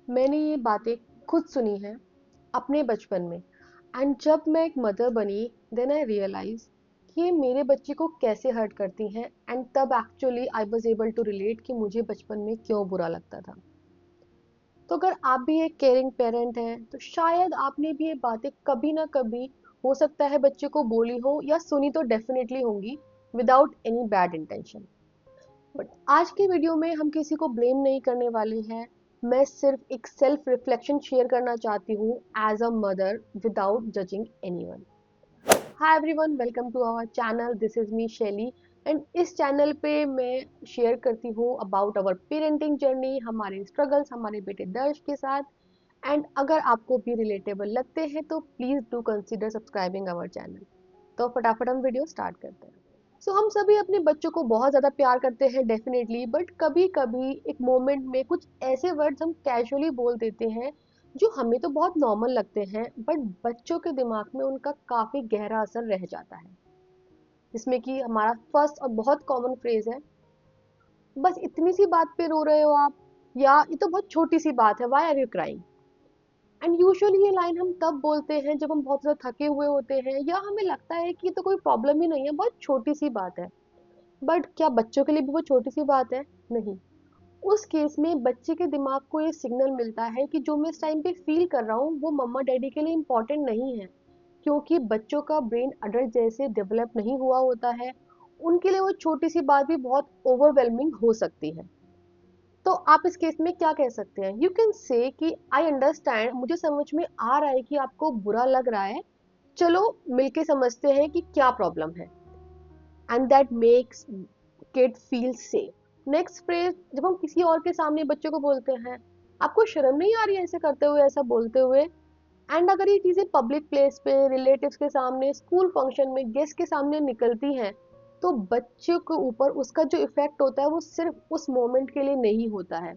मैंने ये बातें खुद सुनी हैं अपने बचपन में। एंड जब मैं एक मदर बनी, देन आई रियलाइज कि ये मेरे बच्चे को कैसे हर्ट करती हैं। एंड तब actually I was able to relate कि मुझे बचपन में क्यों बुरा लगता था। तो अगर आप भी एक केयरिंग पेरेंट हैं तो शायद आपने भी ये बातें कभी ना कभी, हो सकता है, बच्चे को बोली हो या सुनी तो डेफिनेटली होंगी, without any bad intention. But आज की वीडियो में हम किसी को ब्लेम नहीं करने वाले हैं। मैं सिर्फ एक सेल्फ रिफ्लेक्शन शेयर करना चाहती हूँ as a mother, without judging anyone. Hi everyone, welcome to our channel. This is me Shaily. And इस चैनल पे मैं शेयर करती हूँ अबाउट आवर पेरेंटिंग जर्नी, हमारे स्ट्रगल्स हमारे बेटे दर्श के साथ। एंड अगर आपको भी रिलेटेबल लगते हैं तो please do consider subscribing our channel. तो फटाफट हम वीडियो स्टार्ट करते हैं। हम सभी अपने बच्चों को बहुत ज़्यादा प्यार करते हैं डेफिनेटली, बट कभी कभी एक मोमेंट में कुछ ऐसे वर्ड्स हम कैजुअली बोल देते हैं जो हमें तो बहुत नॉर्मल लगते हैं, बट बच्चों के दिमाग में उनका काफ़ी गहरा असर रह जाता है। जिसमें कि हमारा फर्स्ट और बहुत कॉमन फ्रेज है, बस इतनी सी बात पे रो रहे हो आप, या ये तो बहुत छोटी सी बात है, why are you crying. And usually ये लाइन हम तब बोलते हैं जब हम बहुत ज़्यादा थके हुए होते हैं या हमें लगता है कि ये तो कोई प्रॉब्लम ही नहीं है, बहुत छोटी सी बात है। बट क्या बच्चों के लिए भी वो छोटी सी बात है? नहीं। उस केस में बच्चे के दिमाग को ये सिग्नल मिलता है कि जो मैं इस टाइम पे फील कर रहा हूँ वो मम्मा डैडी के लिए इम्पोर्टेंट नहीं है। क्योंकि बच्चों का ब्रेन अडल्ट जैसे डेवलप नहीं हुआ होता है, उनके लिए वो छोटी सी बात भी बहुत ओवरवेलमिंग हो सकती है। तो आप इस केस में क्या कह सकते हैं? यू कैन से कि आई अंडरस्टैंड, मुझे समझ में आ रहा है कि आपको बुरा लग रहा है, चलो मिलके समझते हैं कि क्या प्रॉब्लम है। And that makes kid feel safe. Next phrase जब हम किसी और के सामने बच्चों को बोलते हैं, आपको शर्म नहीं आ रही है ऐसे करते हुए, ऐसा बोलते हुए? एंड अगर ये चीजें पब्लिक प्लेस पे, रिलेटिव्स के सामने, स्कूल फंक्शन में, गेस्ट के सामने निकलती हैं, तो बच्चों के ऊपर उसका जो इफेक्ट होता है वो सिर्फ उस मोमेंट के लिए नहीं होता है।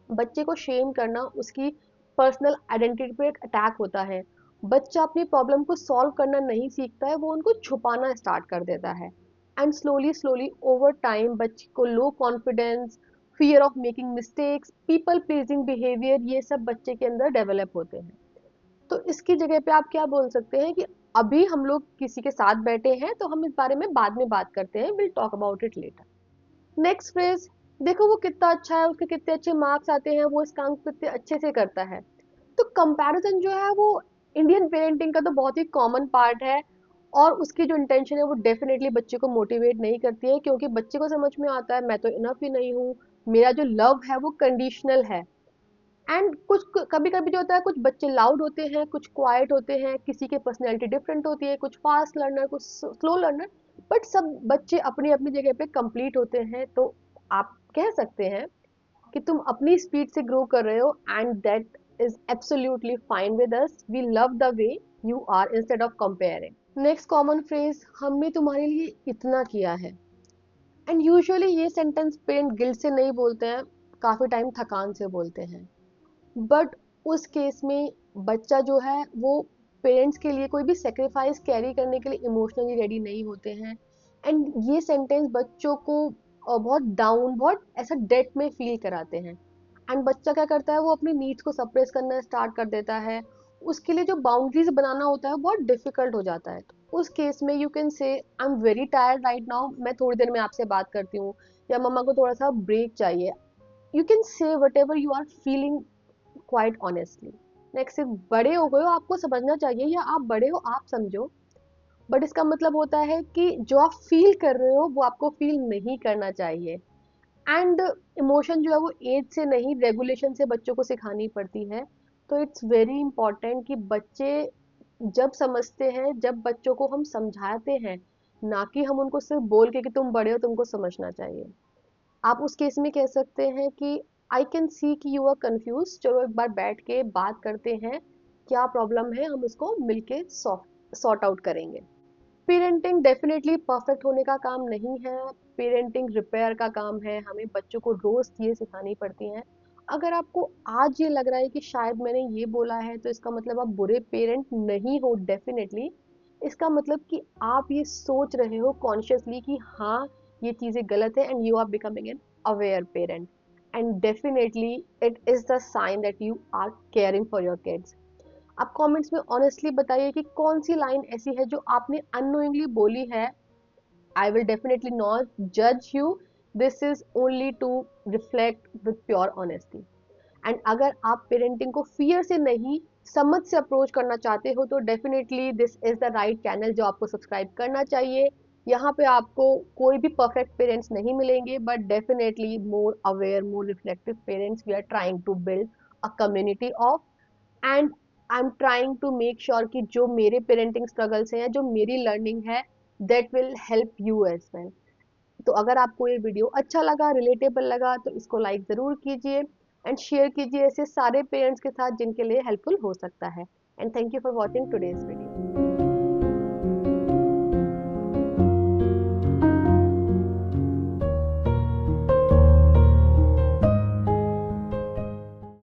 बच्चे को शेम करना उसकी पर्सनल आइडेंटिटी पे एक अटैक होता है। बच्चा अपनी प्रॉब्लम को सॉल्व करना नहीं सीखता है, वो उनको छुपाना स्टार्ट कर देता है। And slowly slowly over time बच्चे को low confidence, fear of making mistakes, people pleasing behaviour, ये सब बच्चे के अंदर डेवलप होते हैं। तो इसकी जगह पे आप क्या बोल सकते हैं कि अभी हम लोग किसी के साथ बैठे हैं तो हम इस बारे में बाद में बात करते हैं, will talk about it later. Next phrase, देखो वो कितना अच्छा है, उसके कितने अच्छे मार्क्स आते हैं, वो इस काम को कितने अच्छे से करता है। तो कंपैरिजन जो है वो इंडियन पेरेंटिंग का तो बहुत ही कॉमन पार्ट है। और उसकी जो इंटेंशन है वो डेफिनेटली बच्चे को मोटिवेट नहीं करती है, क्योंकि बच्चे को समझ में आता है मैं तो इनफ ही नहीं हूँ, मेरा जो लव है वो कंडीशनल है। एंड कुछ कभी कभी जो होता है, कुछ बच्चे लाउड होते हैं, कुछ क्वाइट होते हैं, किसी की पर्सनैलिटी डिफरेंट होती है, कुछ फास्ट लर्नर, कुछ स्लो लर्नर, बट सब बच्चे अपनी अपनी जगह पे कंप्लीट होते हैं। तो आप कह सकते हैं कि तुम अपनी स्पीड से ग्रो कर रहे हो, and that is absolutely fine with us. We love the way you are instead of comparing. Next common phrase, हमने तुम्हारे लिए इतना किया है। एंड यूजुअली ये सेंटेंस पेरेंट गिल्ट से नहीं बोलते हैं, काफी टाइम थकान से बोलते हैं। बट उस केस में बच्चा जो है वो पेरेंट्स के लिए कोई भी सेक्रीफाइस कैरी करने के लिए इमोशनली रेडी नहीं होते हैं। एंड ये सेंटेंस बच्चों को बहुत डाउन, बहुत ऐसा डेट में फील कराते हैं। एंड बच्चा क्या करता है, वो अपनी नीड्स को सप्रेस करना स्टार्ट कर देता है। उसके लिए जो बाउंड्रीज बनाना होता है बहुत डिफिकल्ट हो जाता है। तो उस केस में यू कैन से I am very tired right now, मैं थोड़ी देर में आपसे बात करती हूँ, या मम्मा को थोड़ा सा ब्रेक चाहिए। You can say whatever you are feeling quite honestly. Next, बड़े हो गए हो, आपको समझना चाहिए, या आप बड़े हो आप समझो। बट इसका मतलब होता है कि जो आप फील कर रहे हो वो आपको फील नहीं करना चाहिए। एंड इमोशन जो है वो एज से नहीं, रेगुलेशन से बच्चों को सिखानी पड़ती है। तो इट्स वेरी इंपॉर्टेंट कि बच्चे जब समझते हैं, जब बच्चों को हम समझाते हैं, ना कि हम उनको सिर्फ बोल के कि तुम बड़े हो तुमको समझना चाहिए। आप उस केस में कह सकते हैं कि आई कैन सी कि यू आर कंफ्यूज, चलो एक बार बैठ के बात करते हैं, क्या प्रॉब्लम है, हम उसको मिलके सॉर्ट आउट करेंगे। पेरेंटिंग डेफिनेटली परफेक्ट होने का काम नहीं है। पेरेंटिंग रिपेयर का काम है, हमें बच्चों को रोज चीजें सिखानी पड़ती हैं। अगर आपको आज ये लग रहा है कि शायद मैंने ये बोला है तो इसका मतलब आप बुरे पेरेंट नहीं हो, डेफिनेटली इसका मतलब कि आप ये सोच रहे हो कॉन्शियसली कि हाँ ये चीजें गलत है, and you are becoming an aware parent. and definitely it is the sign that you are caring for your kids. आप कमेंट्स में ऑनेस्टली बताइए कि कौन सी लाइन ऐसी है जो आपने अननोइंगली बोली है. I will definitely not judge you. This is only to reflect with pure honesty. And अगर आप पेरेंटिंग को फियर से नहीं, समझ से अप्रोच करना चाहते हो तो definitely this is the right channel जो आपको सब्सक्राइब करना चाहिए. यहाँ पे आपको कोई भी परफेक्ट पेरेंट्स नहीं मिलेंगे, but definitely more aware, more reflective parents we are trying to build a community of. And I am trying to make sure कि जो मेरे पेरेंटिंग स्ट्रगल्स हैं, जो मेरी लर्निंग है, that will help you as well. तो अगर आपको ये वीडियो अच्छा लगा, रिलेटेबल लगा, तो इसको लाइक ज़रूर कीजिए एंड शेयर कीजिए ऐसे सारे पेरेंट्स के साथ जिनके लिए हेल्पफुल हो सकता है. And thank you for watching today's video.